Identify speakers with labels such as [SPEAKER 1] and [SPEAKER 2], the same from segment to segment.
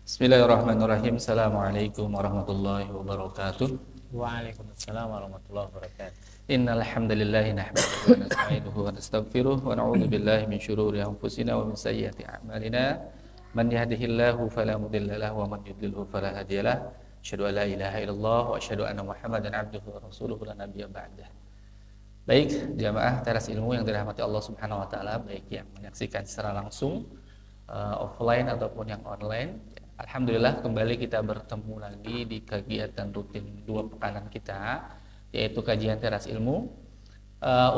[SPEAKER 1] Bismillahirrahmanirrahim. Assalamualaikum warahmatullahi wabarakatuh.
[SPEAKER 2] Waalaikumsalam warahmatullahi wabarakatuh.
[SPEAKER 1] Innal hamdalillah nahmaduhu wa nasta'inuhu wa nastaghfiruh wa na'udzu billahi min syururi anfusina wa min sayyiati a'malina. Man yahdihillahu fala mudilla lahu wa man yudlilhu fala hadiyalah. Asyhadu an la ilaha illallah wa asyhadu anna Muhammadan abduhu wa rasuluhu la nabiyya ba'dah. Baik, jamaah teras ilmu yang dirahmati Allah Subhanahu wa taala, baik yang menyaksikan secara langsung offline ataupun yang online. Alhamdulillah kembali kita bertemu lagi di kegiatan rutin 2 pekanan kita, yaitu kajian teras ilmu.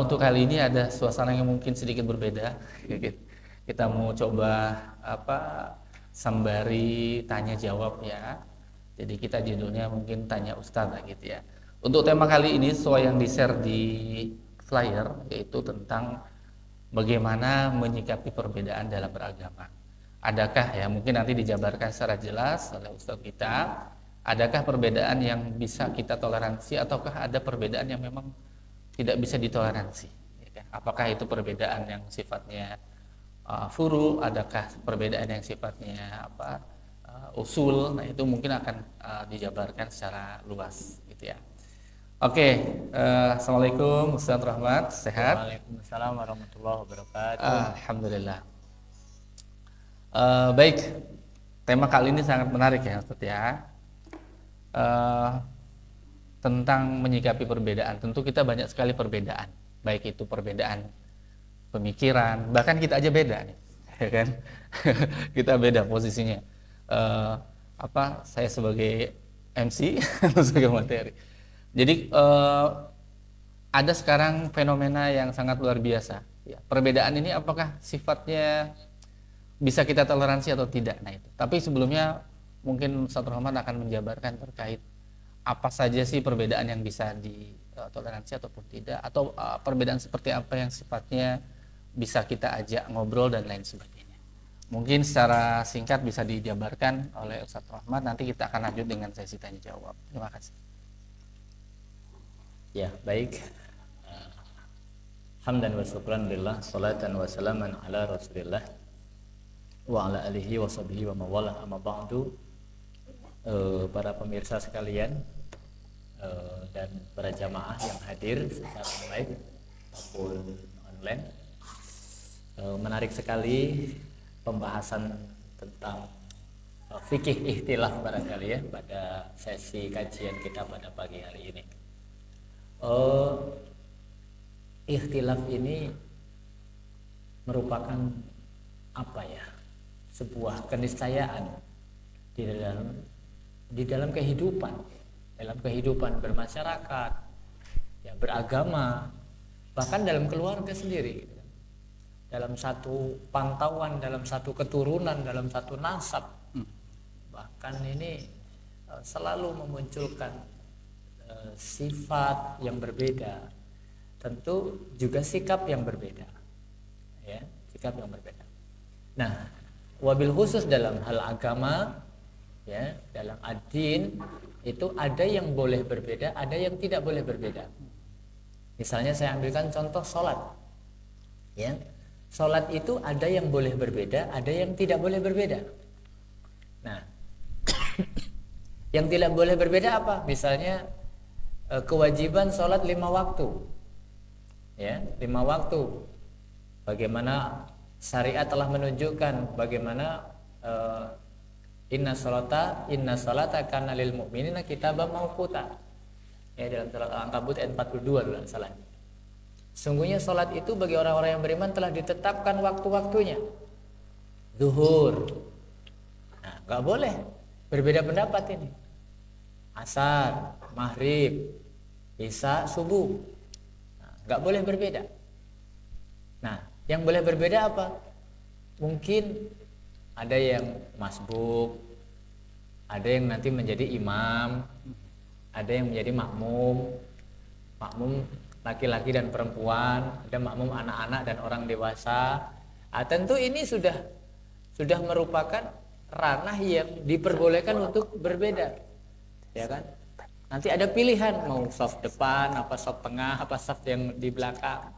[SPEAKER 1] Untuk kali ini ada suasana yang mungkin sedikit berbeda. Kita mau coba sembari tanya jawab ya. Jadi kita judulnya mungkin tanya Ustadz gitu ya. Untuk tema kali ini sesuai yang di-share di flyer, yaitu tentang bagaimana menyikapi perbedaan dalam beragama. Adakah ya, mungkin nanti dijabarkan secara jelas oleh Ustadz kita, adakah perbedaan yang bisa kita toleransi ataukah ada perbedaan yang memang tidak bisa ditoleransi ya? Apakah itu perbedaan yang sifatnya furu, adakah perbedaan yang sifatnya usul. Nah itu mungkin akan dijabarkan secara luas gitu ya. Oke, Assalamualaikum Ustadz Rahmat, sehat?
[SPEAKER 2] Waalaikumsalam warahmatullahi wabarakatuh.
[SPEAKER 1] Alhamdulillah. Baik, tema kali ini sangat menarik ya Ustadz ya. Tentang menyikapi perbedaan. Tentu kita banyak sekali perbedaan, baik itu perbedaan pemikiran, bahkan kita aja beda nih, ya kan? Kita beda posisinya. Saya sebagai MC sebagai materi. Jadi ada sekarang fenomena yang sangat luar biasa. Ya, perbedaan ini apakah sifatnya bisa kita toleransi atau tidak? Nah itu. Tapi sebelumnya mungkin Ustadz Rahman akan menjabarkan terkait apa saja sih perbedaan yang bisa ditoleransi ataupun tidak, atau perbedaan seperti apa yang sifatnya bisa kita ajak ngobrol dan lain sebagainya. Mungkin secara singkat bisa dijabarkan oleh Ustadz Rahman. Nanti kita akan lanjut dengan sesi tanya jawab. Terima kasih.
[SPEAKER 2] Ya, baik. Hamdan wa syukran lillah, salatan wa salaman ala Rasulillah wa ala alihi wa sahbihi wa mawalah, amma ba'du. Para pemirsa sekalian dan para jamaah yang hadir secara live maupun online, menarik sekali pembahasan tentang fikih ikhtilaf barangkali ya pada sesi kajian kita pada pagi hari ini. Ikhtilaf ini merupakan sebuah keniscayaan di dalam kehidupan bermasyarakat, ya, beragama, bahkan dalam keluarga sendiri, dalam satu pantauan, dalam satu keturunan, dalam satu nasab. Bahkan ini selalu memunculkan sifat yang berbeda, tentu juga sikap yang berbeda, ya, sikap yang berbeda. Nah, wabil khusus dalam hal agama, ya, dalam ad-din itu ada yang boleh berbeda, ada yang tidak boleh berbeda. Misalnya saya ambilkan contoh sholat, ya, sholat itu ada yang boleh berbeda, ada yang tidak boleh berbeda. Nah, yang tidak boleh berbeda apa? Misalnya kewajiban sholat 5 waktu, ya, 5 waktu. Bagaimana syariat telah menunjukkan bagaimana inna salata kana lil mu'minina kitaban mauquta, ya, dalam surat Al-Ankabut ayat 42 dulu salah. Sungguhnya salat itu bagi orang-orang yang beriman telah ditetapkan waktu-waktunya. Zuhur, nah, nggak boleh berbeda pendapat ini. Asar, maghrib, isya, subuh, nah, nggak boleh berbeda. Nah, yang boleh berbeda apa? Mungkin ada yang masbuk, ada yang nanti menjadi imam, ada yang menjadi makmum laki-laki dan perempuan, ada makmum anak-anak dan orang dewasa. Tentu ini sudah merupakan ranah yang diperbolehkan untuk berbeda, ya kan? Nanti ada pilihan mau saf depan, apa saf tengah, apa saf yang di belakang.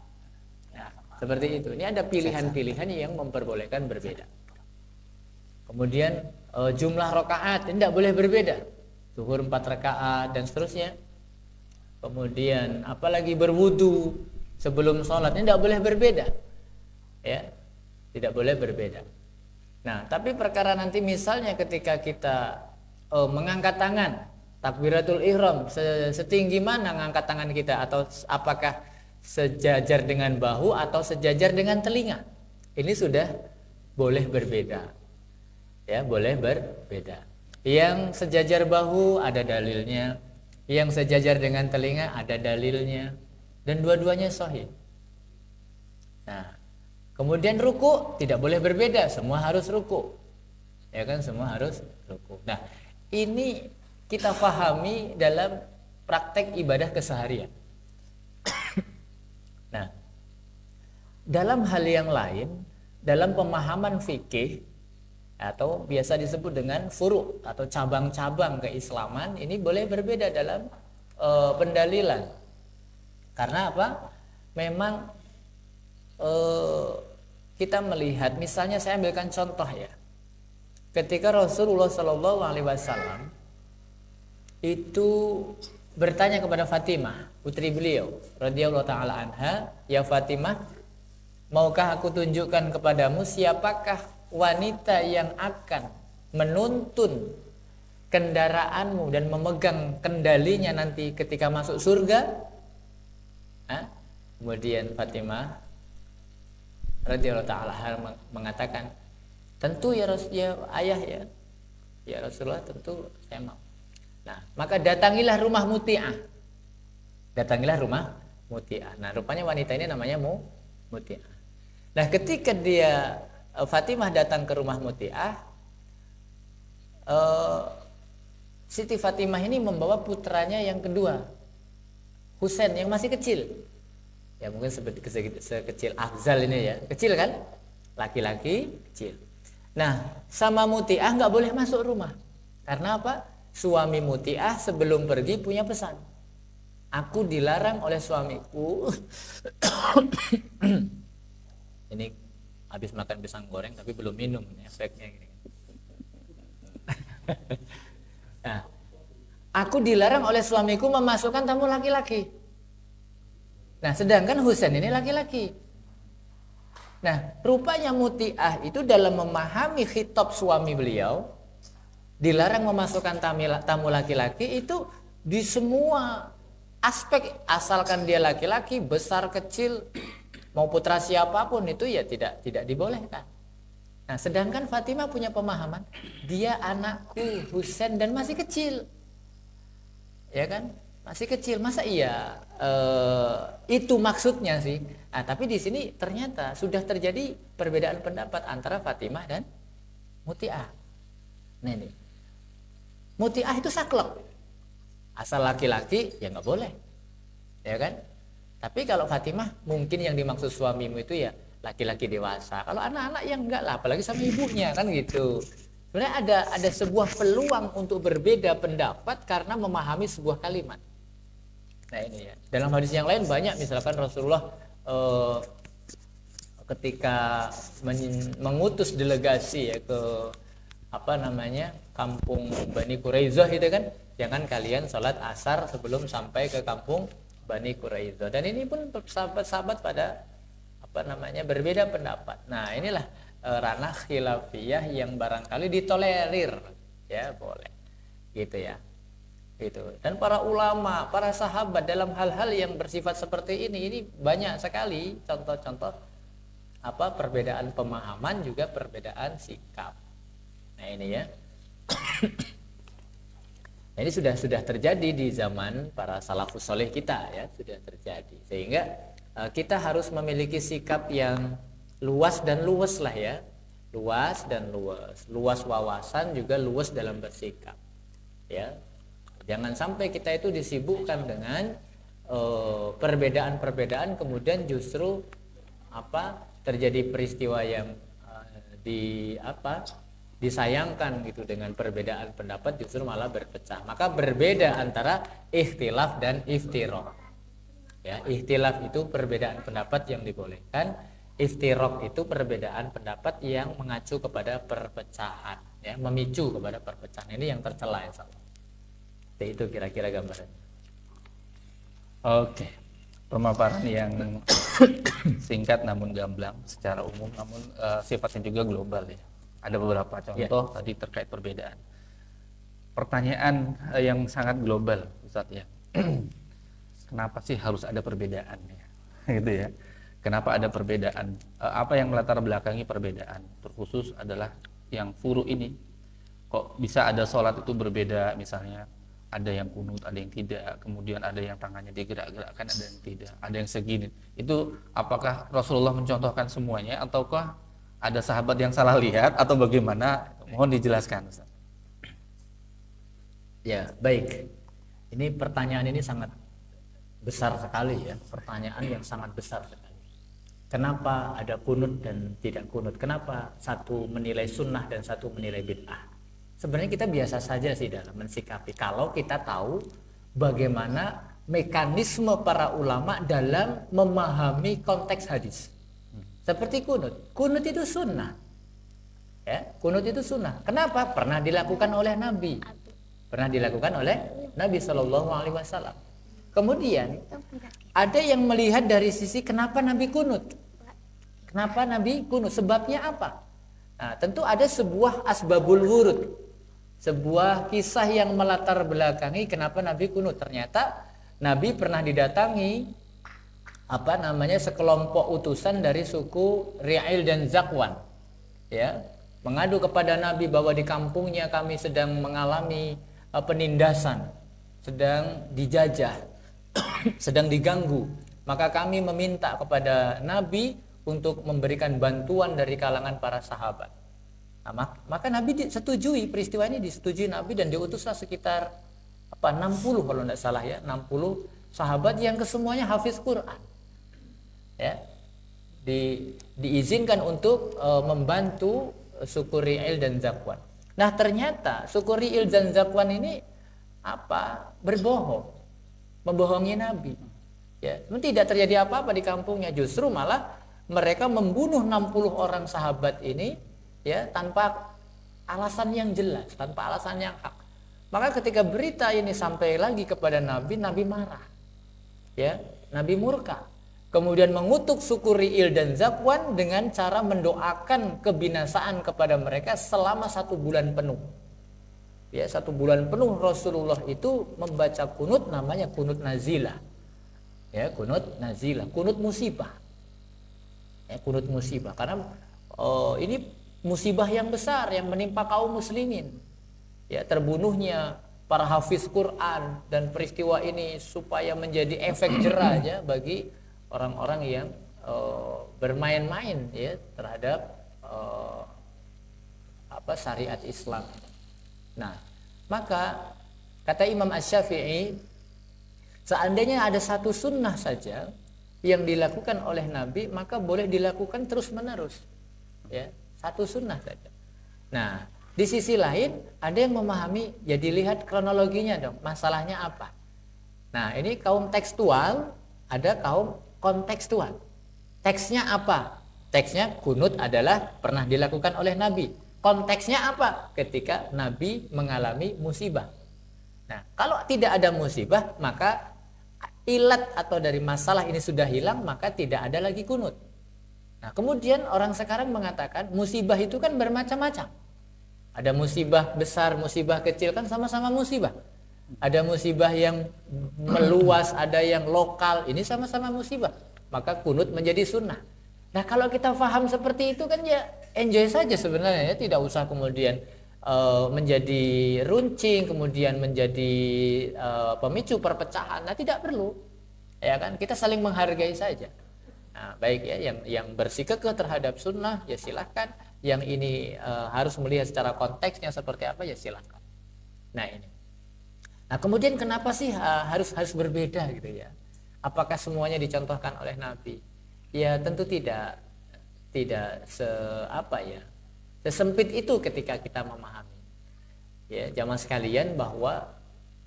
[SPEAKER 2] Nah, seperti itu. Ini ada pilihan-pilihan yang memperbolehkan berbeda. Kemudian jumlah rakaat tidak boleh berbeda. Zuhur 4 rakaat dan seterusnya. Kemudian apalagi berwudu sebelum sholat ini tidak boleh berbeda, ya, tidak boleh berbeda. Nah, tapi perkara nanti misalnya ketika kita mengangkat tangan takbiratul ihram, setinggi mana ngangkat tangan kita, atau apakah sejajar dengan bahu atau sejajar dengan telinga, ini sudah boleh berbeda, ya, boleh berbeda. Yang sejajar bahu ada dalilnya, yang sejajar dengan telinga ada dalilnya, dan dua-duanya sahih. Nah, kemudian ruku tidak boleh berbeda, semua harus ruku, ya kan, semua harus ruku. Nah, ini kita fahami dalam praktek ibadah keseharian. Nah, dalam hal yang lain, dalam pemahaman fikih atau biasa disebut dengan furu' atau cabang-cabang keislaman, ini boleh berbeda dalam pendalilan. Karena apa? Memang kita melihat, misalnya saya ambilkan contoh ya, ketika Rasulullah SAW itu bertanya kepada Fatimah, putri beliau radhiyallahu taala anha, "Ya Fatimah, maukah aku tunjukkan kepadamu siapakah wanita yang akan menuntun kendaraanmu dan memegang kendalinya nanti ketika masuk surga?" Kemudian Fatimah radhiyallahu taala mengatakan, "Tentu ya ayah, ya Rasulullah, tentu saya mau." Nah, maka datangilah rumah Muti'ah. Datangilah rumah Muti'ah. Nah, rupanya wanita ini namanya Muti'ah. Nah, ketika Fatimah datang ke rumah Muti'ah, Siti Fatimah ini membawa putranya yang kedua, Husain, yang masih kecil. Ya, mungkin sekecil Afzal ini ya. Kecil kan? Laki-laki kecil. Nah, sama Muti'ah nggak boleh masuk rumah. Karena apa? Suami Muti'ah sebelum pergi punya pesan. "Aku dilarang oleh suamiku." Ini habis makan pisang goreng tapi belum minum, efeknya gini. Nah, "Aku dilarang oleh suamiku memasukkan tamu laki-laki." Nah, sedangkan Husain ini laki-laki. Nah, rupanya Muti'ah itu dalam memahami khitab suami beliau, dilarang memasukkan tamu laki-laki itu di semua aspek, asalkan dia laki-laki, besar kecil, mau putra siapapun itu ya tidak dibolehkan. Nah, sedangkan Fatimah punya pemahaman, dia anakku Husain dan masih kecil, ya kan, masih kecil, masa iya itu maksudnya sih. Nah, tapi di sini ternyata sudah terjadi perbedaan pendapat antara Fatimah dan Muti'ah. Nah, ini Muti'ah itu saklek, asal laki-laki ya nggak boleh, ya kan. Tapi kalau Fatimah, mungkin yang dimaksud suamimu itu ya laki-laki dewasa. Kalau anak-anak yang enggak lah, apalagi sama ibunya kan gitu. Sebenarnya ada sebuah peluang untuk berbeda pendapat karena memahami sebuah kalimat. Nah, ini ya. Dalam hadis yang lain banyak, misalkan Rasulullah ketika mengutus delegasi ya ke kampung Bani Quraidah itu kan, jangan kalian sholat asar sebelum sampai ke kampung Bani Quraidah. Dan ini pun sahabat-sahabat pada berbeda pendapat. Nah, inilah ranah khilafiyah yang barangkali ditolerir, ya boleh, gitu ya, gitu. Dan para ulama, para sahabat dalam hal-hal yang bersifat seperti ini banyak sekali contoh-contoh perbedaan pemahaman juga perbedaan sikap. Nah, ini ya. Nah, ini sudah terjadi di zaman para salafus saleh kita ya, sudah terjadi. Sehingga kita harus memiliki sikap yang luas dan luwes lah ya. Luas dan luwes. Luas wawasan juga luwes dalam bersikap. Ya. Jangan sampai kita itu disibukkan dengan perbedaan-perbedaan kemudian justru terjadi peristiwa yang disayangkan gitu, dengan perbedaan pendapat justru malah berpecah. Maka berbeda antara ikhtilaf dan iftiraq. Ya, ikhtilaf itu perbedaan pendapat yang dibolehkan, Iftiraq itu perbedaan pendapat yang mengacu kepada perpecahan, ya, memicu kepada perpecahan. Ini yang tercela, insyaallah. Itu kira-kira gambarannya.
[SPEAKER 1] Oke, pemaparan yang singkat namun gamblang secara umum, namun sifatnya juga global ya. Ada beberapa contoh tadi terkait perbedaan. Pertanyaan yang sangat global, Ustadz ya. Kenapa sih harus ada perbedaan ya? Gitu ya. Kenapa ada perbedaan? Apa yang melatar belakangi perbedaan? Terkhusus adalah yang furu ini. Kok bisa ada sholat itu berbeda, misalnya ada yang kunut, ada yang tidak, kemudian ada yang tangannya digerak-gerakkan, ada yang tidak, ada yang segini. Itu apakah Rasulullah mencontohkan semuanya, ataukah ada sahabat yang salah lihat, atau bagaimana? Mohon dijelaskan, Ustaz.
[SPEAKER 2] Ya, baik. Ini pertanyaan ini sangat besar sekali ya, pertanyaan yang sangat besar sekali. Kenapa ada kunut dan tidak kunut? Kenapa satu menilai sunnah dan satu menilai bid'ah? Sebenarnya kita biasa saja sih dalam mensikapi, kalau kita tahu bagaimana mekanisme para ulama dalam memahami konteks hadis. Seperti kunut. Kunut itu sunnah. Ya, kunut itu sunnah. Kenapa? Pernah dilakukan oleh Nabi. Pernah dilakukan oleh Nabi SAW. Kemudian ada yang melihat dari sisi kenapa Nabi kunut. Kenapa Nabi kunut? Sebabnya apa? Nah, tentu ada sebuah asbabul wurud, sebuah kisah yang melatar belakangi kenapa Nabi kunut. Ternyata Nabi pernah didatangi sekelompok utusan dari suku Ri'il dan Zakwan, ya, mengadu kepada Nabi bahwa di kampungnya kami sedang mengalami penindasan, sedang dijajah, sedang diganggu. Maka kami meminta kepada Nabi untuk memberikan bantuan dari kalangan para sahabat. Nah, maka Nabi setujui, peristiwa ini disetujui Nabi, dan diutuslah sekitar 60 kalau tidak salah ya, 60 sahabat yang kesemuanya hafiz Quran. Ya. Diizinkan untuk membantu suku Ri'il dan Zakwan. Nah, ternyata suku Ri'il dan Zakwan ini berbohong, membohongi Nabi. Ya, tidak terjadi apa-apa di kampungnya, justru malah mereka membunuh 60 orang sahabat ini, ya, tanpa alasan yang jelas, tanpa alasan yang hak. Maka ketika berita ini sampai lagi kepada Nabi, Nabi marah. Ya, Nabi murka. Kemudian mengutuk suku Ri'il dan Zakwan dengan cara mendoakan kebinasaan kepada mereka selama 1 bulan penuh. Ya, 1 bulan penuh Rasulullah itu membaca kunut, namanya kunut nazilah. Ya, kunut nazilah, kunut musibah. Ya, kunut musibah, karena ini musibah yang besar yang menimpa kaum muslimin. Ya, terbunuhnya para hafiz Quran, dan peristiwa ini supaya menjadi efek jera ya bagi orang-orang yang bermain-main ya terhadap syariat Islam. Nah, maka kata Imam Asy-Syafi'i, seandainya ada satu sunnah saja yang dilakukan oleh Nabi, maka boleh dilakukan terus-menerus. Ya, satu sunnah saja. Nah, di sisi lain ada yang memahami, ya dilihat kronologinya dong, masalahnya apa. Nah, ini kaum tekstual, ada kaum kontekstual. Teksnya apa? Teksnya kunut adalah pernah dilakukan oleh Nabi. Konteksnya apa? Ketika Nabi mengalami musibah. Nah, kalau tidak ada musibah, maka ilat atau dari masalah ini sudah hilang, maka tidak ada lagi kunut. Nah, kemudian orang sekarang mengatakan musibah itu kan bermacam-macam. Ada musibah besar, musibah kecil, kan sama-sama musibah. Ada musibah yang meluas, ada yang lokal, ini sama-sama musibah. Maka kunut menjadi sunnah. Nah, kalau kita paham seperti itu kan ya enjoy saja sebenarnya ya, tidak usah kemudian menjadi runcing, kemudian menjadi pemicu perpecahan. Nah, tidak perlu. Ya kan, kita saling menghargai saja. Nah, baik ya, yang bersikukuh terhadap sunnah ya silahkan. Yang ini harus melihat secara konteksnya seperti apa ya silahkan. Nah, ini. Nah, kemudian kenapa sih harus berbeda gitu ya? Apakah semuanya dicontohkan oleh Nabi? Ya tentu tidak sesempit itu ketika kita memahami. Ya, jamaah sekalian, bahwa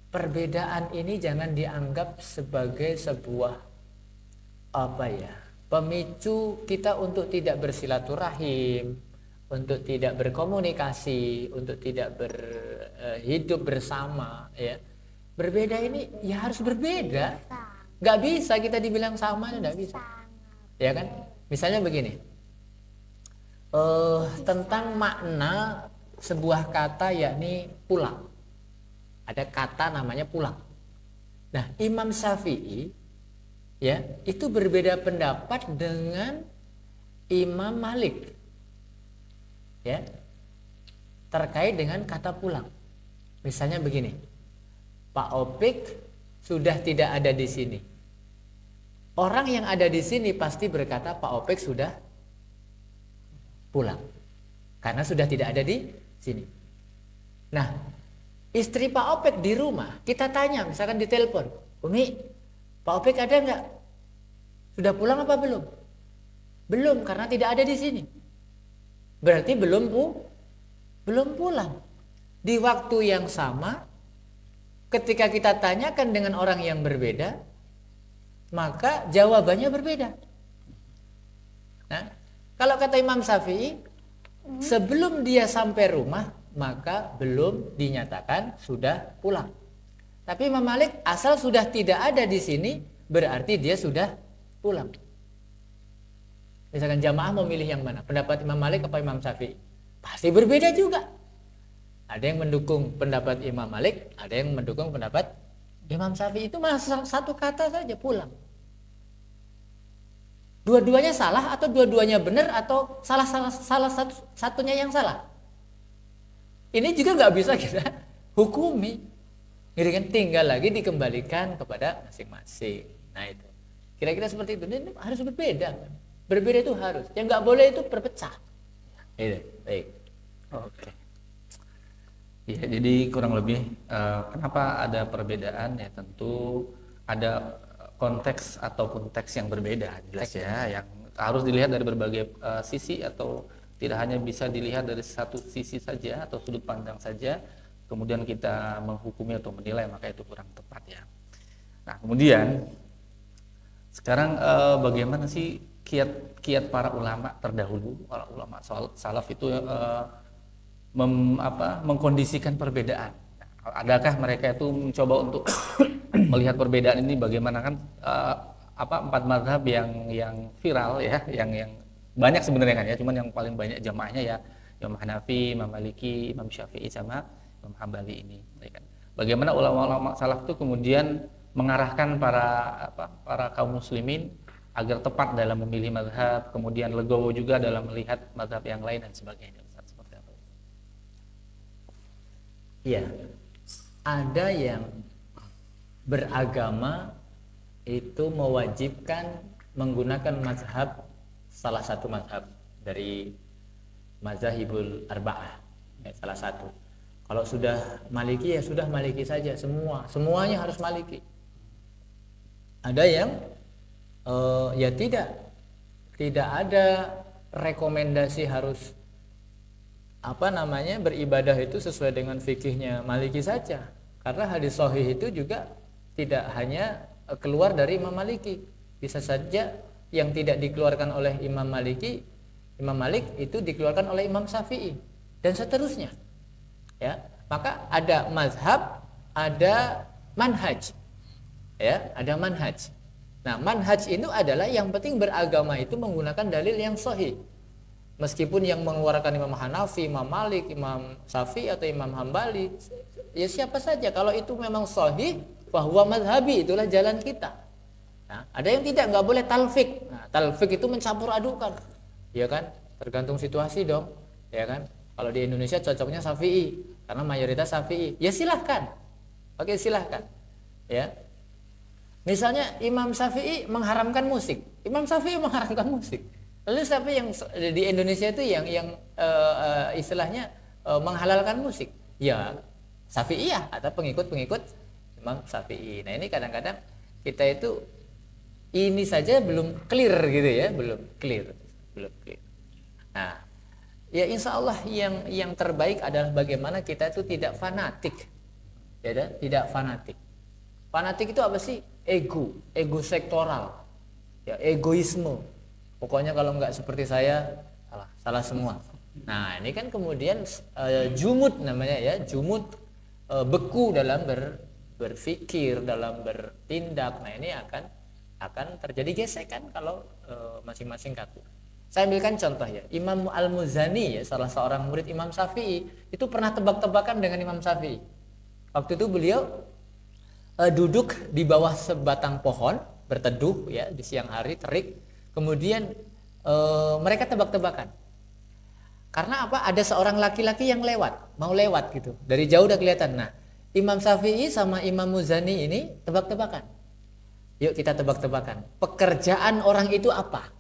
[SPEAKER 2] perbedaan ini jangan dianggap sebagai sebuah pemicu kita untuk tidak bersilaturahim, untuk tidak berkomunikasi, untuk tidak hidup bersama, ya. Berbeda ini ya harus berbeda. Nggak bisa kita dibilang sama, nggak bisa. Ya kan? Misalnya begini, tentang makna sebuah kata yakni pulang. Ada kata namanya pulang. Nah, Imam Syafi'i ya itu berbeda pendapat dengan Imam Malik ya terkait dengan kata pulang. Misalnya begini, Pak Opik sudah tidak ada di sini. Orang yang ada di sini pasti berkata Pak Opik sudah pulang karena sudah tidak ada di sini. Nah, istri Pak Opik di rumah, kita tanya, misalkan di telepon, Umi, Pak Opik ada nggak? Sudah pulang apa belum? Belum, karena tidak ada di sini. Berarti belum pulang. Di waktu yang sama, ketika kita tanyakan dengan orang yang berbeda, maka jawabannya berbeda. Nah, kalau kata Imam Syafi'i, sebelum dia sampai rumah, maka belum dinyatakan sudah pulang. Tapi Imam Malik asal sudah tidak ada di sini, berarti dia sudah pulang. Misalkan jamaah mau milih yang mana? Pendapat Imam Malik apa Imam Syafi'i? Pasti berbeda juga. Ada yang mendukung pendapat Imam Malik, ada yang mendukung pendapat Imam Syafi'i. Itu masalah satu kata saja, pulang. Dua-duanya salah atau dua-duanya benar atau salah satunya yang salah? Ini juga nggak bisa kita hukumi. Jadi kan tinggal lagi dikembalikan kepada masing-masing. Nah itu. Kira-kira seperti itu. Ini harus berbeda. Berbeda itu harus. Yang nggak boleh itu berpecah. Itu. Baik.
[SPEAKER 1] Oke. Ya, jadi kurang lebih kenapa ada perbedaan ya tentu ada konteks ataupun teks yang berbeda jelas ya yang harus dilihat dari berbagai sisi atau tidak hanya bisa dilihat dari satu sisi saja atau sudut pandang saja kemudian kita menghukumi atau menilai maka itu kurang tepat ya. Nah kemudian sekarang bagaimana sih kiat para ulama terdahulu, para ulama salaf itu mengkondisikan perbedaan. Adakah mereka itu mencoba untuk melihat perbedaan ini bagaimana kan empat mazhab yang viral ya, yang banyak sebenarnya kan ya, cuman yang paling banyak jamaahnya ya Imam Hanafi, Imam Maliki, Imam Syafi'i sama Imam Hambali ini. Ya kan? Bagaimana ulama-ulama salaf itu kemudian mengarahkan para kaum muslimin agar tepat dalam memilih mazhab, kemudian legowo juga dalam melihat mazhab yang lain dan sebagainya. Seperti apa?
[SPEAKER 2] Iya, ada yang beragama itu mewajibkan menggunakan mazhab salah satu mazhab dari mazhabul arba'ah ya, salah satu. Kalau sudah Maliki ya sudah Maliki saja, semuanya harus Maliki. Ada yang ya tidak ada rekomendasi harus beribadah itu sesuai dengan fikihnya Maliki saja, karena hadis sahih itu juga tidak hanya keluar dari Imam Maliki, bisa saja yang tidak dikeluarkan oleh Imam Malik itu dikeluarkan oleh Imam Syafi'i dan seterusnya ya. Maka ada mazhab, ada manhaj ya, ada manhaj. Nah manhaj itu adalah yang penting beragama itu menggunakan dalil yang sahih. Meskipun yang mengeluarkan Imam Hanafi, Imam Malik, Imam Syafi'i atau Imam Hambali, ya siapa saja, kalau itu memang sahih, bahwa mazhabi itulah jalan kita. Nah, ada yang tidak, nggak boleh talfik. Nah, talfik itu mencampur adukan, ya kan? Tergantung situasi dong, ya kan? Kalau di Indonesia cocoknya Syafi'i, karena mayoritas Syafi'i. Ya silahkan, oke silahkan, ya. Misalnya Imam Syafi'i mengharamkan musik, Imam Syafi'i mengharamkan musik. Lalu siapa yang di Indonesia itu yang istilahnya menghalalkan musik? Ya Syafi'iyah atau pengikut-pengikut Imam Syafi'i. Nah ini kadang-kadang kita itu ini saja belum clear gitu ya, belum clear. Nah, ya insya Allah yang terbaik adalah bagaimana kita itu tidak fanatik, ya, tidak fanatik. Fanatik itu apa sih? Ego sektoral, ya, egoisme. Pokoknya kalau nggak seperti saya salah semua. Nah ini kan kemudian jumud namanya ya, jumud, beku dalam berpikir, dalam bertindak. Nah ini akan terjadi gesekan kalau masing-masing kaku. Saya ambilkan contoh ya, Imam Al-Muzani ya, salah seorang murid Imam Syafi'i, itu pernah tebak-tebakan dengan Imam Syafi'i. Waktu itu beliau duduk di bawah sebatang pohon berteduh ya di siang hari terik. Kemudian mereka tebak-tebakan. Karena apa? Ada seorang laki-laki yang mau lewat gitu. Dari jauh udah kelihatan. Nah, Imam Syafi'i sama Imam Muzani ini tebak-tebakan. Yuk kita tebak-tebakan. Pekerjaan orang itu apa?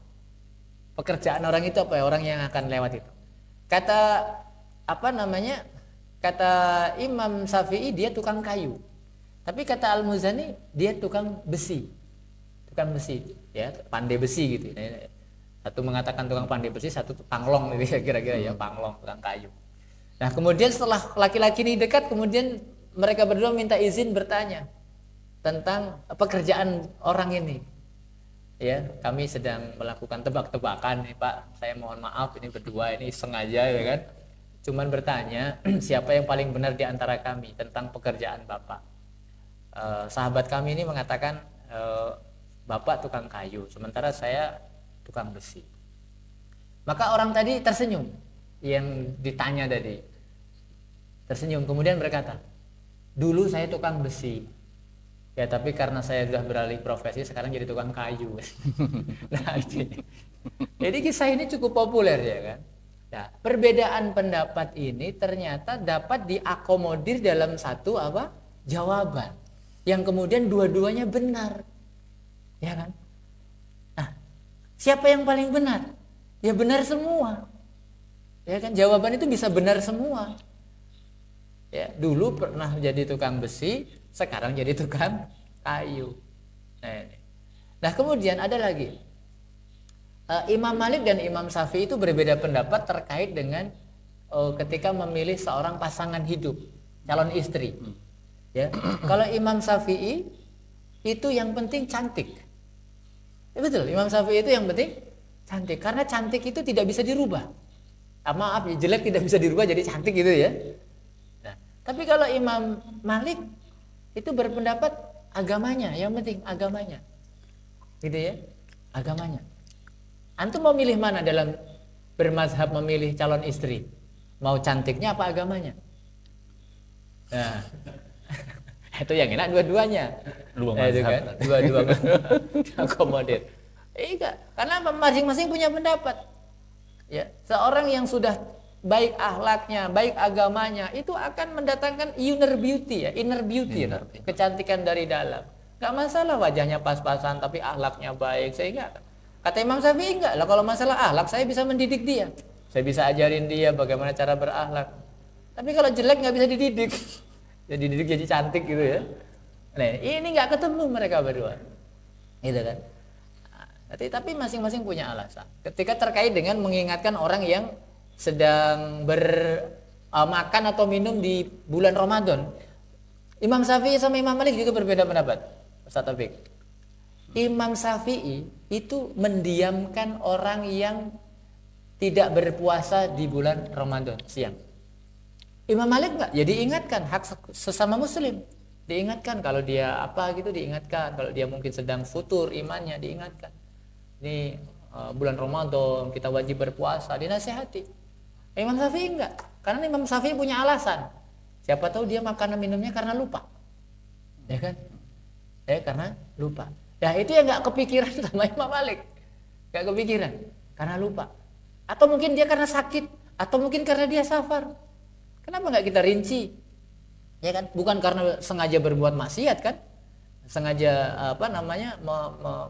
[SPEAKER 2] Pekerjaan orang itu apa ya? Orang yang akan lewat itu. Kata Imam Syafi'i dia tukang kayu. Tapi kata Al-Muzani dia tukang besi. Tukang besi ya, pandai besi gitu. Satu mengatakan tukang pandai besi, satu panglong gitu kira-kira ya, panglong, tukang kayu. Nah, kemudian setelah laki-laki ini dekat, kemudian mereka berdua minta izin bertanya tentang pekerjaan orang ini. Ya, kami sedang melakukan tebak-tebakan nih Pak. Saya mohon maaf ini berdua ini sengaja ya kan. Cuman bertanya siapa yang paling benar di antara kami tentang pekerjaan Bapak. Sahabat kami ini mengatakan Bapak tukang kayu, sementara saya tukang besi. Maka orang tadi tersenyum, yang ditanya tadi tersenyum, kemudian berkata, dulu saya tukang besi ya, tapi karena saya sudah beralih profesi sekarang jadi tukang kayu. Nah, jadi kisah ini cukup populer ya kan. Nah, perbedaan pendapat ini ternyata dapat diakomodir dalam satu jawaban yang kemudian dua-duanya benar, ya kan? Siapa yang paling benar? Ya benar semua. Ya kan, jawaban itu bisa benar semua. Ya, dulu pernah jadi tukang besi, sekarang jadi tukang kayu. Nah, kemudian ada lagi. Imam Malik dan Imam Syafi'i itu berbeda pendapat terkait dengan ketika memilih seorang pasangan hidup, calon istri. Ya, kalau Imam Syafi'i itu yang penting cantik. Ya betul, Imam Syafi'i itu yang penting cantik, karena cantik itu tidak bisa dirubah. Maaf ya, jelek tidak bisa dirubah jadi cantik gitu ya. Nah, tapi kalau Imam Malik itu berpendapat agamanya, yang penting agamanya. Gitu ya, agamanya. Antum mau milih mana dalam bermazhab memilih calon istri? Mau cantiknya apa agamanya? Nah, itu yang enak dua-duanya. Dua-dua akomodir. Iya, karena masing-masing punya pendapat. Ya, seorang yang sudah baik akhlaknya, baik agamanya, itu akan mendatangkan inner beauty, kecantikan dari dalam. Gak masalah wajahnya pas-pasan, tapi akhlaknya baik. Sehingga kata Imam Syafi'i enggak lah, kalau masalah akhlak saya bisa mendidik dia, saya bisa ajarin dia bagaimana cara berakhlak. Tapi kalau jelek nggak bisa dididik. Jadi dididik jadi cantik gitu ya. Nah, ini nggak ketemu mereka berdua, gitu kan? Tapi masing-masing punya alasan. Ketika terkait dengan mengingatkan orang yang sedang makan atau minum di bulan Ramadan, Imam Syafi'i sama Imam Malik juga berbeda pendapat. Ustaz Taufik, Imam Syafi'i itu mendiamkan orang yang tidak berpuasa di bulan Ramadan siang. Imam Malik enggak, ya diingatkan hak sesama muslim, diingatkan kalau dia diingatkan kalau dia mungkin sedang futur imannya, diingatkan. Ini bulan Ramadan kita wajib berpuasa, dinasihati. Imam Syafi'i enggak, karena Imam Syafi'i punya alasan. Siapa tahu dia makan minumnya karena lupa, ya kan? Karena lupa. Ya itu yang enggak kepikiran sama Imam Malik, enggak kepikiran karena lupa. Atau mungkin dia karena sakit, atau mungkin karena dia safar. Kenapa nggak kita rinci? Ya kan, bukan karena sengaja berbuat maksiat kan? Sengaja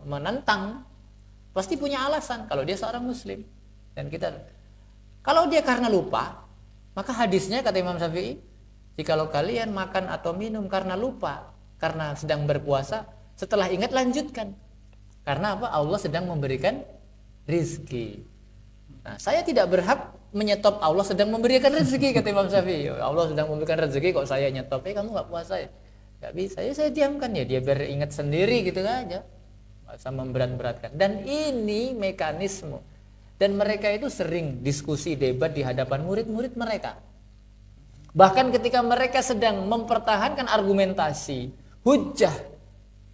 [SPEAKER 2] menentang. Pasti punya alasan kalau dia seorang muslim. Dan kalau dia karena lupa, maka hadisnya kata Imam Syafi'i, jikalau kalian makan atau minum karena lupa, karena sedang berpuasa, setelah ingat lanjutkan. Karena apa? Allah sedang memberikan rizki. Nah, saya tidak berhak menyetop Allah sedang memberikan rezeki, kata Imam Syafi'i. Allah sedang memberikan rezeki kok saya nyetop, kamu nggak puasa ya? Nggak bisa, ya saya diamkan ya, dia beringat sendiri gitu aja. nggak usah memberat-beratkan. Dan ini mekanisme. Dan mereka itu sering diskusi debat di hadapan murid-murid mereka. Bahkan ketika mereka sedang mempertahankan argumentasi, hujjah,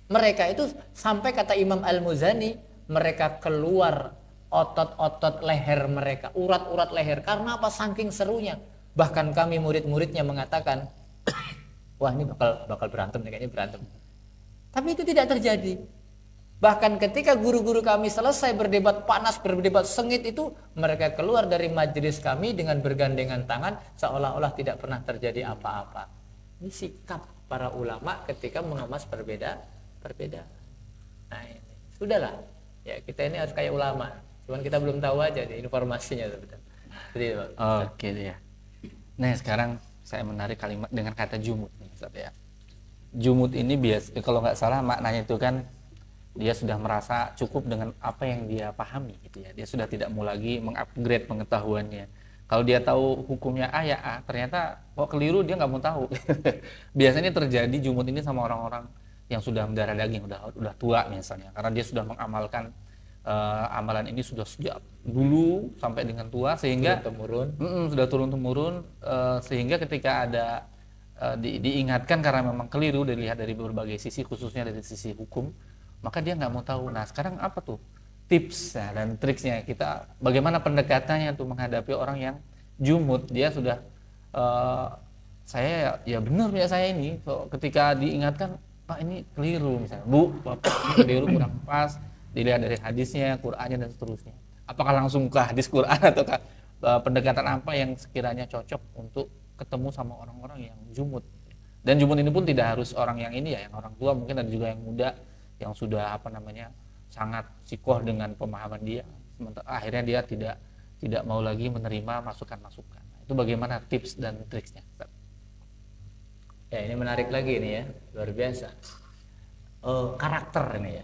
[SPEAKER 2] mereka itu sampai kata Imam Al-Muzani, mereka keluar otot-otot leher mereka, urat-urat leher. Karena apa? Saking serunya. Bahkan kami murid-muridnya mengatakan, wah ini bakal berantem nih, kayaknya berantem. Tapi itu tidak terjadi. Bahkan ketika guru-guru kami selesai berdebat panas, berdebat sengit itu, mereka keluar dari majelis kami dengan bergandengan tangan seolah-olah tidak pernah terjadi apa-apa. Ini sikap para ulama ketika mengemas perbedaan. Nah ini, sudahlah. Ya kita ini harus kayak ulama. Cuman kita belum tahu aja nih informasinya sebenarnya.
[SPEAKER 1] Oke ya. Nah sekarang saya menarik kalimat dengan kata jumud nih, Ustaz ya. Jumud ini kalau nggak salah maknanya itu kan dia sudah merasa cukup dengan apa yang dia pahami gitu ya. Dia sudah tidak mau lagi mengupgrade pengetahuannya. Kalau dia tahu hukumnya A ya A, ternyata kok keliru dia nggak mau tahu. Biasanya terjadi jumud ini sama orang-orang yang sudah mendarah daging, udah tua misalnya, karena dia sudah mengamalkan amalan ini sudah sejak dulu sampai dengan tua sehingga sudah turun temurun sehingga ketika ada diingatkan karena memang keliru dilihat dari berbagai sisi, khususnya dari sisi hukum, maka dia nggak mau tahu. Nah sekarang apa tuh tipsnya dan triksnya kita bagaimana pendekatannya tuh menghadapi orang yang jumud? Dia sudah saya ya benar ya saya ini, so, ketika diingatkan Pak ini keliru misalnya, Bu Bapak ini keliru kurang pas, dilihat dari hadisnya, Qur'annya dan seterusnya. Apakah langsung ke hadis Qur'an ataukah pendekatan apa yang sekiranya cocok untuk ketemu sama orang-orang yang jumud? Dan jumud ini pun tidak harus orang yang ini ya, yang orang tua, mungkin ada juga yang muda yang sudah sangat sikoh dengan pemahaman dia, akhirnya dia tidak mau lagi menerima masukan-masukan. Itu bagaimana tips dan triksnya?
[SPEAKER 2] Ya ini menarik lagi nih ya, luar biasa. Karakter ini ya,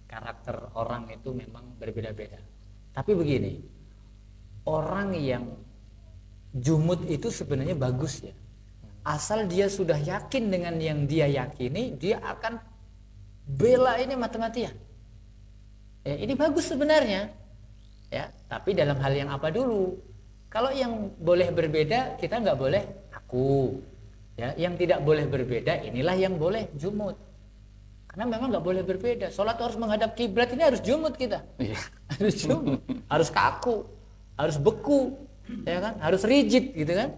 [SPEAKER 2] karakter orang itu memang berbeda-beda. Tapi begini, orang yang jumud itu sebenarnya bagus ya, asal dia sudah yakin dengan yang dia yakini, dia akan bela ini mati-matian. Ya, ini bagus sebenarnya. Ya, tapi dalam hal yang apa dulu? Kalau yang boleh berbeda, kita nggak boleh aku. Ya, yang tidak boleh berbeda, inilah yang boleh jumud. Karena memang nggak boleh berbeda. Sholat harus menghadap kiblat, ini harus jumud kita. Harus jumud, harus kaku, harus beku, ya kan? Harus rigid gitu kan?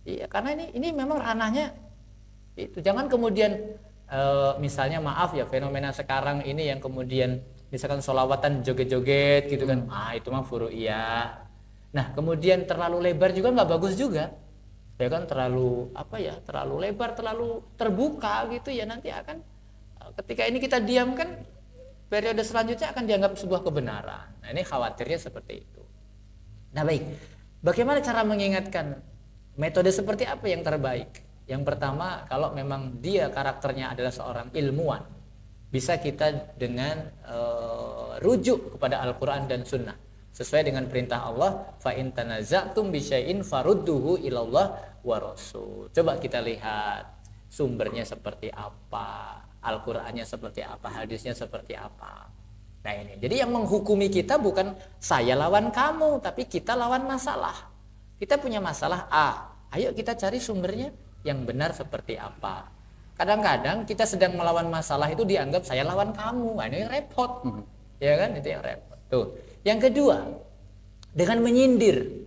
[SPEAKER 2] Iya, karena ini memang ranahnya itu. Jangan kemudian misalnya maaf ya, fenomena sekarang ini yang kemudian misalkan sholawatan joget-joget gitu kan, itu mah furu'iyah. Nah kemudian terlalu lebar juga nggak bagus juga, ya kan, terlalu terlalu lebar, terlalu terbuka gitu ya, nanti akan ketika ini kita diamkan, periode selanjutnya akan dianggap sebuah kebenaran. Nah ini khawatirnya seperti itu. Nah baik, bagaimana cara mengingatkan? Metode seperti apa yang terbaik? Yang pertama, kalau memang dia karakternya adalah seorang ilmuwan, bisa kita dengan rujuk kepada Al-Quran dan Sunnah sesuai dengan perintah Allah, fa in tanaza'tum bi syai'in farudduhu ilallah wa rasul. Coba kita lihat sumbernya seperti apa, Al-Qurannya seperti apa, hadisnya seperti apa. Nah ini, jadi yang menghukumi kita bukan saya lawan kamu, tapi kita lawan masalah. Kita punya masalah A, ayo kita cari sumbernya yang benar seperti apa. Kadang-kadang kita sedang melawan masalah itu dianggap saya lawan kamu. Nah, ini repot. Ya kan? Itu yang repot. Tuh. Yang kedua, dengan menyindir.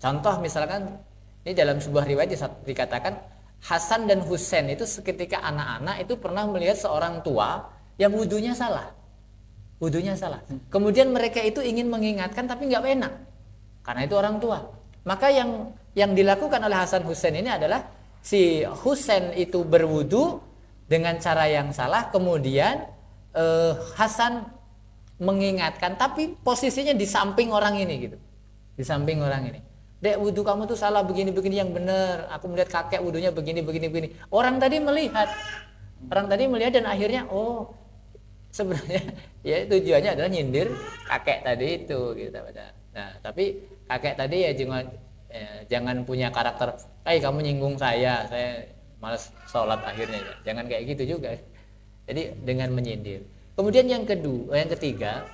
[SPEAKER 2] Contoh misalkan ini dalam sebuah riwayat dikatakan Hasan dan Husain itu seketika anak-anak itu pernah melihat seorang tua yang wudunya salah. Wudunya salah. Kemudian mereka itu ingin mengingatkan tapi nggak enak. Karena itu orang tua. Maka yang dilakukan oleh Hasan Husain ini adalah si Husain itu berwudu dengan cara yang salah, kemudian Hasan mengingatkan, tapi posisinya di samping orang ini gitu, di samping orang ini. Dek, wudu kamu tuh salah, begini-begini yang benar. Aku melihat kakek wudunya begini-begini. Orang tadi melihat dan akhirnya sebenarnya ya tujuannya adalah nyindir kakek tadi itu gitu. Nah tapi kakek tadi ya jangan punya karakter, kamu nyinggung saya malas sholat akhirnya. Jangan kayak gitu juga. Jadi dengan menyindir. Kemudian yang ketiga,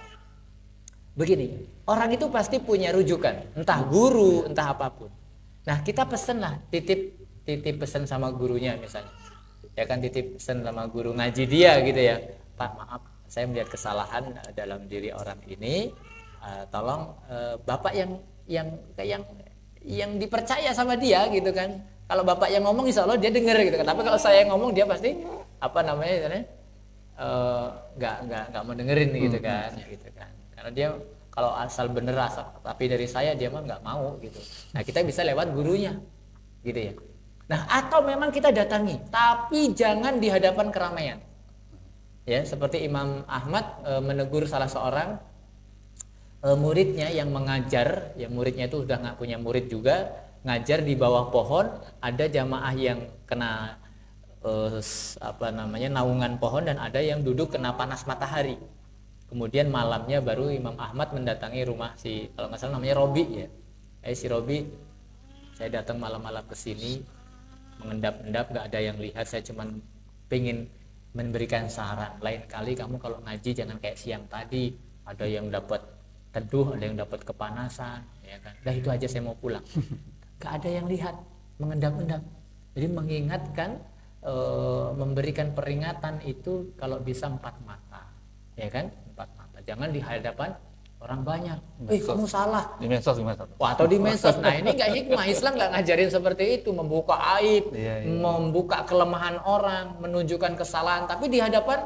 [SPEAKER 2] begini, orang itu pasti punya rujukan, entah guru, entah apapun. Nah, kita pesen lah, titip pesan sama gurunya misalnya. Ya kan, titip pesan sama guru ngaji dia gitu ya. Pak, maaf, saya melihat kesalahan dalam diri orang ini. Tolong Bapak yang dipercaya sama dia gitu kan. Kalau Bapak yang ngomong insya Allah dia dengar gitu kan. Tapi kalau saya yang ngomong dia pasti nggak mau dengerin gitu kan. Karena dia kalau asal bener tapi dari saya dia mah nggak mau gitu. Nah, kita bisa lewat gurunya gitu ya. Nah, atau memang kita datangi tapi jangan di hadapan keramaian ya, seperti Imam Ahmad menegur salah seorang muridnya yang mengajar, ya muridnya itu udah nggak punya murid juga, ngajar di bawah pohon, ada jamaah yang kena naungan pohon dan ada yang duduk kena panas matahari. Kemudian malamnya baru Imam Ahmad mendatangi rumah kalau nggak salah namanya Robi ya. Si Robi, saya datang malam-malam ke sini mengendap-endap, nggak ada yang lihat, saya cuma pengen memberikan saran. Lain kali kamu kalau ngaji jangan kayak siang tadi, ada yang dapat teduh, ada yang dapat kepanasan, ya kan. Dah itu aja saya mau pulang. Nggak ada yang lihat, mengendap-endap. Jadi mengingatkan, memberikan peringatan itu kalau bisa 4 mata, ya kan. Jangan di hadapan orang banyak. Kamu salah.
[SPEAKER 1] Di medsos.
[SPEAKER 2] Wah, atau di medsos. Nah, ini nggak hikmah. Islam nggak ngajarin seperti itu, membuka aib, membuka kelemahan orang, menunjukkan kesalahan, tapi di hadapan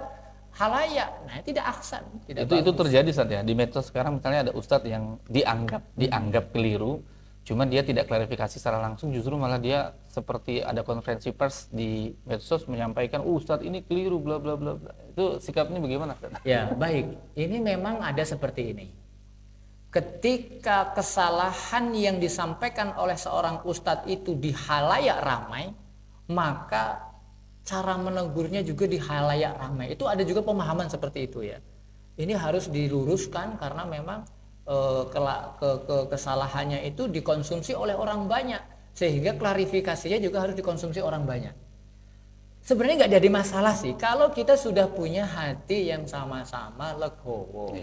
[SPEAKER 2] halayak. Nah, tidak ahsan.
[SPEAKER 1] Itu terjadi Ustaz ya. Di medsos sekarang misalnya ada ustadz yang dianggap keliru, cuman dia tidak klarifikasi secara langsung, justru malah dia seperti ada konferensi pers di medsos menyampaikan ustadz ini keliru bla bla bla. Itu sikapnya bagaimana?
[SPEAKER 2] Ya, baik. Ini memang ada seperti ini. Ketika kesalahan yang disampaikan oleh seorang ustadz itu di halayak ramai, maka cara menegurnya juga di halayak ramai. Itu ada juga pemahaman seperti itu ya. Ini harus diluruskan karena memang kesalahannya itu dikonsumsi oleh orang banyak, sehingga klarifikasinya juga harus dikonsumsi orang banyak. Sebenarnya nggak jadi masalah sih kalau kita sudah punya hati yang sama-sama legowo.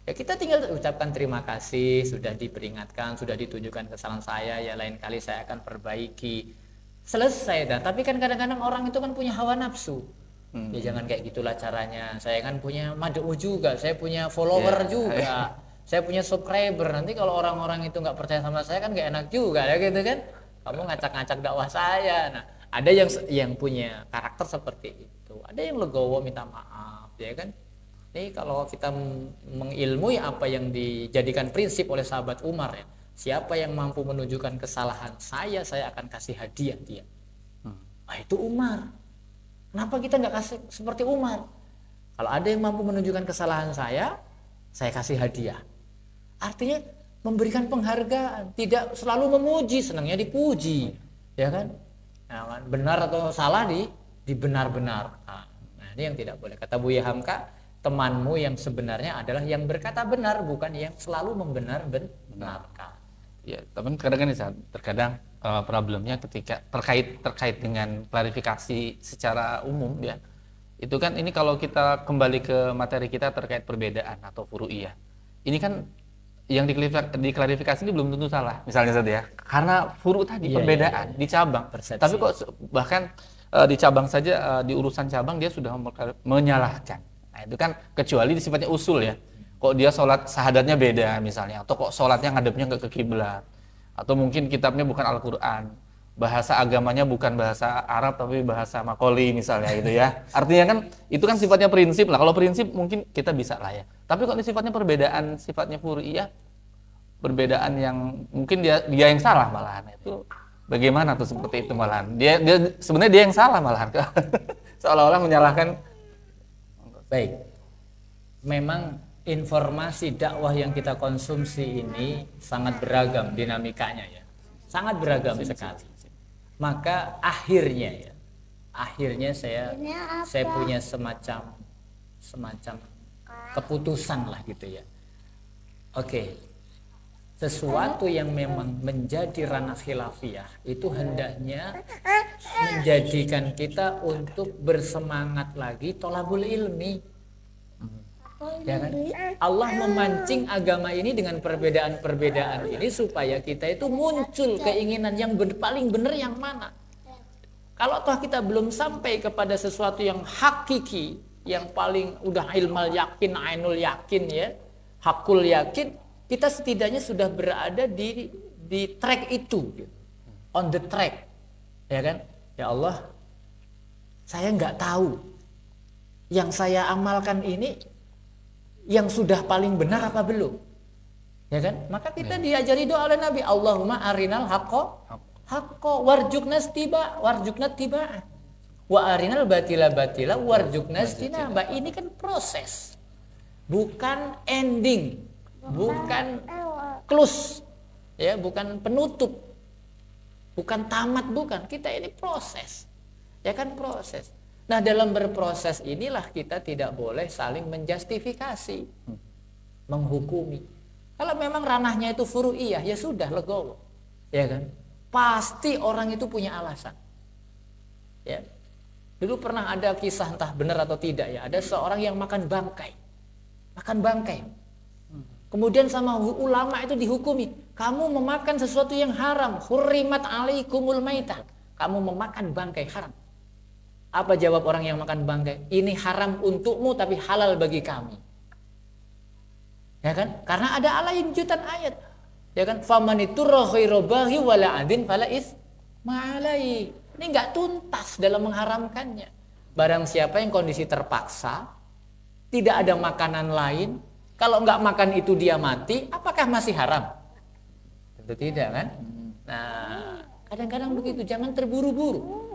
[SPEAKER 2] Ya, kita tinggal ucapkan terima kasih, sudah diperingatkan, sudah ditunjukkan kesalahan saya, ya lain kali saya akan perbaiki. Selesai dah. Tapi kan kadang-kadang orang itu kan punya hawa nafsu. Ya jangan kayak gitulah caranya. Saya kan punya mad'u juga, saya punya follower juga, saya punya subscriber. Nanti kalau orang-orang itu nggak percaya sama saya kan nggak enak juga, ya gitu kan? Kamu ngacak-ngacak dakwah saya. Nah, ada yang punya karakter seperti itu. Ada yang legowo minta maaf, ya kan? Ini kalau kita mengilmui apa yang dijadikan prinsip oleh sahabat Umar ya, siapa yang mampu menunjukkan kesalahan saya akan kasih hadiah dia. Nah, itu Umar. Kenapa kita nggak kasih seperti Umar? Kalau ada yang mampu menunjukkan kesalahan saya kasih hadiah. Artinya memberikan penghargaan, tidak selalu memuji, senangnya dipuji, ya kan? Nah, benar atau salah dibenar-benar. Nah, ini yang tidak boleh. Kata Buya Hamka, temanmu yang sebenarnya adalah yang berkata benar, bukan yang selalu membenar-benarkan.
[SPEAKER 1] Ya, tapi terkadang problemnya ketika terkait dengan klarifikasi secara umum ya. Itu kan ini kalau kita kembali ke materi kita terkait perbedaan atau furu'iyah. Ini kan yang diklarifikasi ini belum tentu salah misalnya saja ya. Karena furu' tadi perbedaan di cabang. Persepsi. Tapi kok bahkan di cabang saja di urusan cabang dia sudah menyalahkan. Nah, itu kan kecuali sifatnya usul ya. Kok dia sholat sahadatnya beda misalnya, atau kok sholatnya ngadepnya nggak ke kiblat, atau mungkin kitabnya bukan Al-Quran, bahasa agamanya bukan bahasa Arab tapi bahasa Makoli misalnya gitu ya. Artinya kan itu kan sifatnya prinsip lah. Kalau prinsip mungkin kita bisa lah ya. Tapi kok ini sifatnya perbedaan, sifatnya furu'iyah, perbedaan yang mungkin dia yang salah malahan. Itu bagaimana tuh seperti itu malahan? Dia sebenarnya dia yang salah malahan. Seolah-olah menyalahkan.
[SPEAKER 2] Baik. Memang informasi dakwah yang kita konsumsi ini sangat beragam dinamikanya ya, sangat beragam sekali. Maka akhirnya saya punya semacam keputusan lah gitu ya. Oke, sesuatu yang memang menjadi ranah khilafiyah itu hendaknya menjadikan kita untuk bersemangat lagi tholabul ilmi. Ya kan? Allah memancing agama ini dengan perbedaan-perbedaan ini supaya kita itu muncul keinginan yang paling benar yang mana. Kalau toh kita belum sampai kepada sesuatu yang hakiki, yang paling udah ilmal yakin, ainul yakin ya, hakul yakin, kita setidaknya sudah berada di track itu, gitu. On the track, ya kan? Ya Allah, saya nggak tahu yang saya amalkan ini yang sudah paling benar apa belum, ya kan? Maka kita diajari doa oleh Nabi, Allahumma arinal haqqo warjukna tiba wa arinal batila warjukna istinaba. Ini kan proses, bukan ending, bukan close, ya, bukan penutup, bukan tamat, bukan. Kita ini proses, ya kan, proses. Nah, dalam berproses inilah kita tidak boleh saling menjustifikasi, menghukumi. Kalau memang ranahnya itu furu'iyah, ya sudah, legowo, ya kan. Pasti orang itu punya alasan, ya. Dulu pernah ada kisah, entah benar atau tidak ya, ada seorang yang makan bangkai. Kemudian sama ulama itu dihukumi, kamu memakan sesuatu yang haram, hurrimat alaikumul maitah, kamu memakan bangkai haram. Apa jawab orang yang makan bangkai? Ini haram untukmu tapi halal bagi kami. Ya kan? Karena ada lanjutan ayat. Ya kan? Famaniturra ghairu baghi wala adin fala itsma alaihi. Ini enggak tuntas dalam mengharamkannya. Barang siapa yang kondisi terpaksa, tidak ada makanan lain, kalau enggak makan itu dia mati, apakah masih haram? Tentu tidak kan? Nah, kadang-kadang begitu, jangan terburu-buru.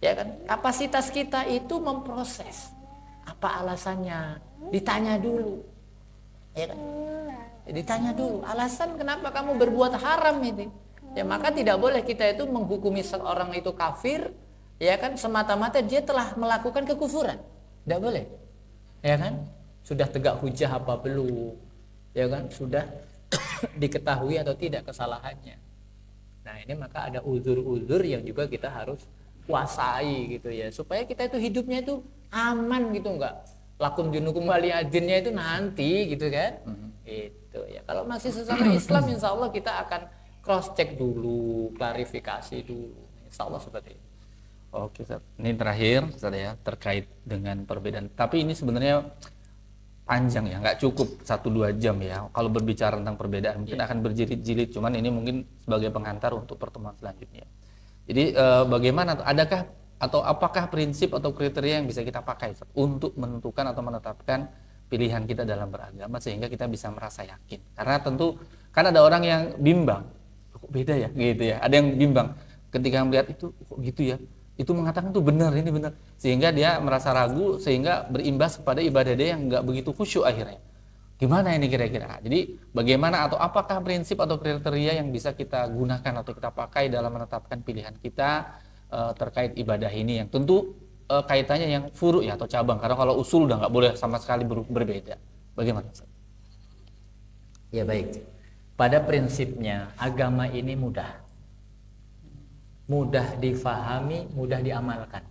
[SPEAKER 2] Ya kan, kapasitas kita itu memproses. Apa alasannya? Ditanya dulu. Ya kan? Ditanya dulu, alasan kenapa kamu berbuat haram itu. Ya, maka tidak boleh kita itu menghukumi seorang itu kafir, ya kan, semata-mata dia telah melakukan kekufuran. Tidak boleh. Ya kan? Sudah tegak hujah apa belum? Ya kan? Sudah diketahui atau tidak kesalahannya. Nah, ini maka ada uzur-uzur yang juga kita harus kuasai gitu ya, supaya kita itu hidupnya itu aman gitu, enggak lakum dinukum wali adinnya itu nanti gitu kan. Itu ya, kalau masih sesama Islam insya Allah kita akan cross check dulu, klarifikasi dulu, insya Allah seperti itu.
[SPEAKER 1] Oke Ustaz, ini terakhir Ustaz ya, terkait dengan perbedaan, tapi ini sebenarnya panjang ya, nggak cukup 1-2 jam ya kalau berbicara tentang perbedaan, mungkin akan berjilid-jilid, cuman ini mungkin sebagai pengantar untuk pertemuan selanjutnya. Jadi bagaimana, adakah atau apakah prinsip atau kriteria yang bisa kita pakai untuk menentukan atau menetapkan pilihan kita dalam beragama sehingga kita bisa merasa yakin? Karena tentu kan ada orang yang bimbang, kok beda ya gitu ya. Ada yang bimbang ketika melihat itu kok gitu ya. Itu mengatakan itu benar, ini benar. Sehingga dia merasa ragu sehingga berimbas kepada ibadah dia yang enggak begitu khusyuk akhirnya. Gimana ini kira-kira? Jadi bagaimana atau apakah prinsip atau kriteria yang bisa kita gunakan atau kita pakai dalam menetapkan pilihan kita terkait ibadah ini yang tentu kaitannya yang furu ya atau cabang, karena kalau usul udah nggak boleh sama sekali berbeda. Bagaimana?
[SPEAKER 2] Ya baik. Pada prinsipnya agama ini mudah difahami, mudah diamalkan.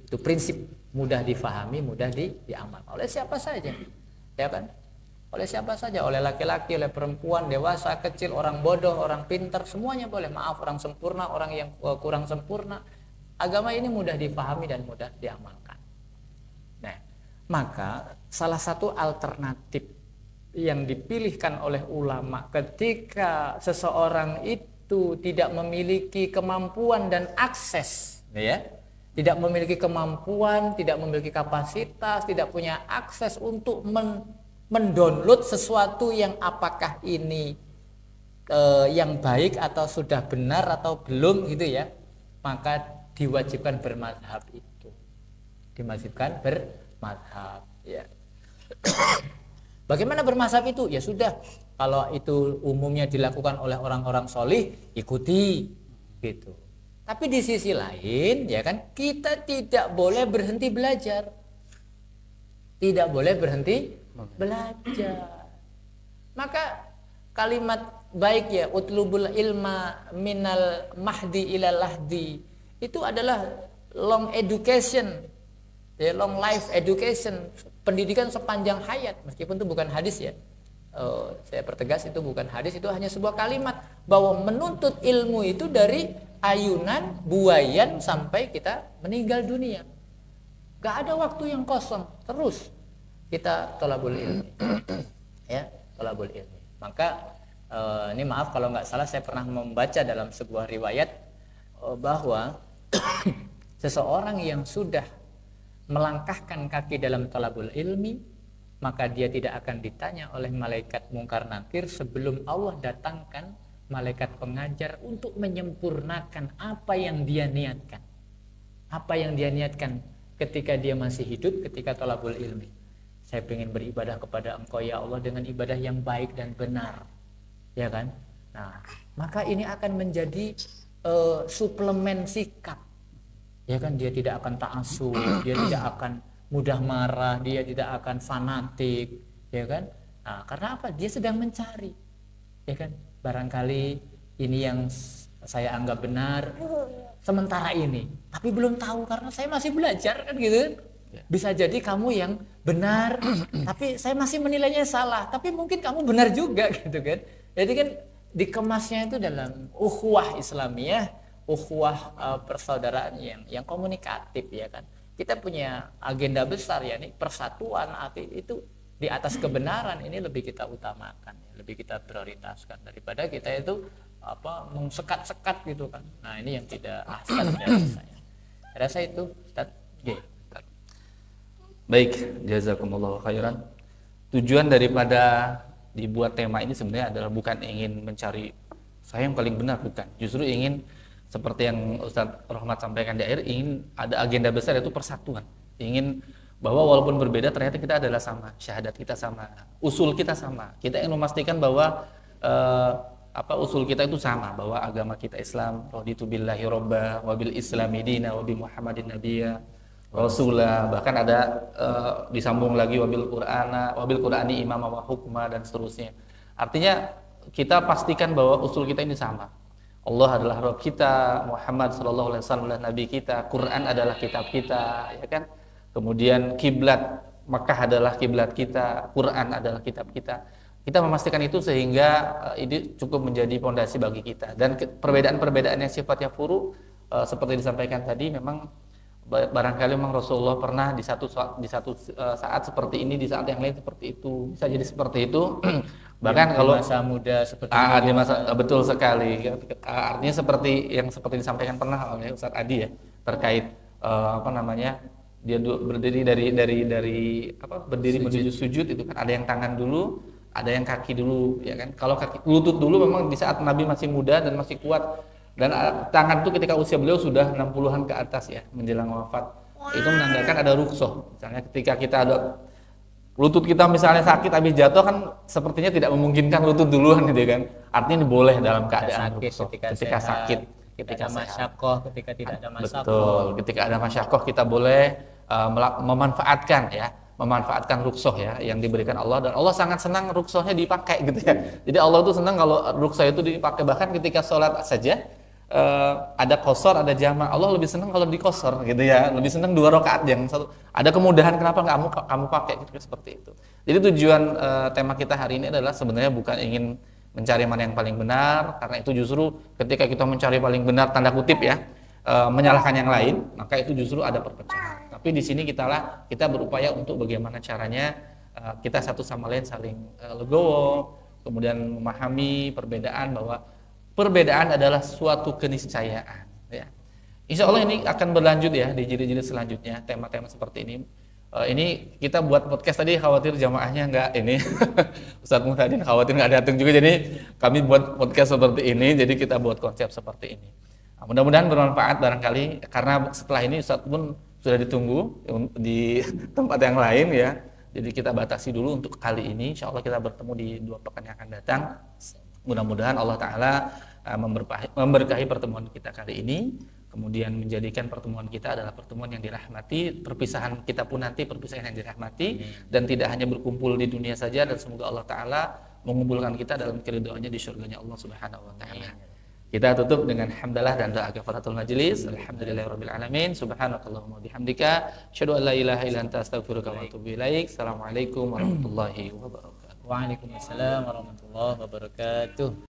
[SPEAKER 2] Itu prinsip, mudah difahami, mudah diamalkan oleh siapa saja. Ya kan? Oleh siapa saja, oleh laki-laki, oleh perempuan, dewasa, kecil, orang bodoh, orang pintar, semuanya boleh. Maaf, orang sempurna, orang yang kurang sempurna. Agama ini mudah difahami dan mudah diamalkan. Nah, maka salah satu alternatif yang dipilihkan oleh ulama ketika seseorang itu tidak memiliki kemampuan dan akses, ya, tidak memiliki kemampuan, tidak memiliki kapasitas, tidak punya akses untuk mendownload sesuatu yang apakah ini yang baik atau sudah benar atau belum gitu ya, maka diwajibkan bermadzhab itu. Diwajibkan bermadzhab ya. Bagaimana bermadzhab itu? Ya sudah, kalau itu umumnya dilakukan oleh orang-orang solih, ikuti gitu. Tapi di sisi lain, ya kan, kita tidak boleh berhenti belajar. Tidak boleh berhenti belajar. Maka kalimat baik ya, utlubul ilma minal mahdi ilal lahdi, itu adalah long education, ya, long life education. pendidikan sepanjang hayat, meskipun itu bukan hadis ya. Saya pertegas itu bukan hadis, itu hanya sebuah kalimat bahwa menuntut ilmu itu dari ayunan, buayan sampai kita meninggal dunia. Gak ada waktu yang kosong, terus kita thalabul ilmi. Ya, thalabul ilmi. Maka ini maaf kalau nggak salah, saya pernah membaca dalam sebuah riwayat bahwa seseorang yang sudah melangkahkan kaki dalam thalabul ilmi, maka dia tidak akan ditanya oleh malaikat mungkar nakir sebelum Allah datangkan malaikat pengajar untuk menyempurnakan apa yang dia niatkan. Apa yang dia niatkan ketika dia masih hidup, ketika thalabul ilmi. Saya ingin beribadah kepada Engkau ya Allah dengan ibadah yang baik dan benar. Ya kan? Nah, maka ini akan menjadi suplemen sikap. Ya kan, dia tidak akan ta'assub, dia tidak akan mudah marah, dia tidak akan fanatik, ya kan? Nah, karena apa? Dia sedang mencari, ya kan? Barangkali ini yang saya anggap benar sementara ini, tapi belum tahu karena saya masih belajar kan gitu. Bisa jadi kamu yang benar, tapi saya masih menilainya salah, tapi mungkin kamu benar juga gitu kan? Jadi kan dikemasnya itu dalam ukhuwah Islamiyah, ukhuwah persaudaraan yang komunikatif, ya kan? Kita punya agenda besar ya, nih persatuan hati itu di atas kebenaran ini lebih kita utamakan, lebih kita prioritaskan daripada kita itu mengsekat-sekat gitu kan. Nah, ini yang tidak ahsan dari saya. Rasa itu Ustaz.
[SPEAKER 1] Baik, jazakumullahu khairan. Tujuan daripada dibuat tema ini sebenarnya adalah bukan ingin mencari saya yang paling benar, bukan. Justru ingin seperti yang Ustadz Rahmat sampaikan di akhir, ingin ada agenda besar yaitu persatuan. Ingin bahwa walaupun berbeda ternyata kita adalah sama, syahadat kita sama, usul kita sama. Kita ingin memastikan bahwa usul kita itu sama, bahwa agama kita Islam, raditu billahi robba wa bil islami dina wa bi Muhammadin nabiyya rasulah. Bahkan ada disambung lagi wabil qur'ani imama wa hukma dan seterusnya. Artinya kita pastikan bahwa usul kita ini sama. Allah adalah Rabb kita, Muhammad sallallahu alaihi wasallam adalah nabi kita, Quran adalah kitab kita, ya kan? Kemudian kiblat Makkah adalah kiblat kita, Quran adalah kitab kita. Kita memastikan itu sehingga ini cukup menjadi fondasi bagi kita. Dan perbedaan-perbedaan yang sifatnya furu seperti disampaikan tadi, memang barangkali memang Rasulullah pernah di satu saat seperti ini, di saat yang lain seperti itu, bisa jadi seperti itu. Bahkan kalau
[SPEAKER 2] masa muda seperti
[SPEAKER 1] di masa betul sekali, artinya seperti disampaikan pernah oleh Ustadz Adi ya, terkait dia berdiri berdiri menuju sujud itu kan, ada yang tangan dulu, ada yang kaki dulu, ya kan? Kalau lutut dulu memang di saat Nabi masih muda dan masih kuat, dan tangan itu ketika usia beliau sudah 60-an ke atas ya, menjelang wafat. Itu menandakan ada rukhsah. Misalnya ketika kita ada lutut kita misalnya sakit habis jatuh kan sepertinya tidak memungkinkan lutut duluan gitu kan. Artinya ini boleh dalam keadaan rukhsah. Ketika sakit, ketika
[SPEAKER 2] masyakoh, ketika tidak ada masyakoh.
[SPEAKER 1] Betul, ketika ada masyakoh kita boleh memanfaatkan rukhsah ya yang diberikan Allah, dan Allah sangat senang rukhsahnya dipakai gitu ya. Jadi Allah tuh senang kalau rukhsah itu dipakai, bahkan ketika sholat saja ada qashar, ada jama', Allah lebih senang kalau diqashar gitu ya, lebih senang 2 rakaat yang satu. Ada kemudahan, kenapa nggak kamu pakai gitu, seperti itu. Jadi tujuan tema kita hari ini adalah sebenarnya bukan ingin mencari mana yang paling benar, karena itu justru ketika kita mencari paling benar tanda kutip ya, menyalahkan yang lain, maka itu justru ada perpecahan. Tapi di sini kita berupaya untuk bagaimana caranya kita satu sama lain saling legowo, kemudian memahami perbedaan, bahwa perbedaan adalah suatu keniscayaan ya. Insya Allah ini akan berlanjut ya di jilid-jilid selanjutnya, tema-tema seperti ini. Ini kita buat podcast tadi khawatir jamaahnya nggak ini Ustadz Muhtadin khawatir nggak datang juga, jadi kami buat podcast seperti ini, jadi kita buat konsep seperti ini. Nah, mudah-mudahan bermanfaat barangkali, karena setelah ini Ustadz pun sudah ditunggu di tempat yang lain ya. Jadi kita batasi dulu untuk kali ini. Insya Allah kita bertemu di 2 pekan yang akan datang. Mudah-mudahan Allah Ta'ala memberkahi pertemuan kita kali ini, kemudian menjadikan pertemuan kita adalah pertemuan yang dirahmati, perpisahan kita pun nanti perpisahan yang dirahmati, dan tidak hanya berkumpul di dunia saja, dan semoga Allah Ta'ala mengumpulkan kita dalam keridhaannya di surganya Allah Subhanahu wa Ta'ala. Kita tutup dengan hamdalah dan doa kafaratul majelis. Alhamdulillahirabbil alamin. Subhanakallahumma bihamdika asyhadu an la ilaha illa anta astaghfiruka wa atubu ilaik. Assalamualaikum warahmatullahi wabarakatuh.
[SPEAKER 2] Waalaikumsalam warahmatullahi wabarakatuh.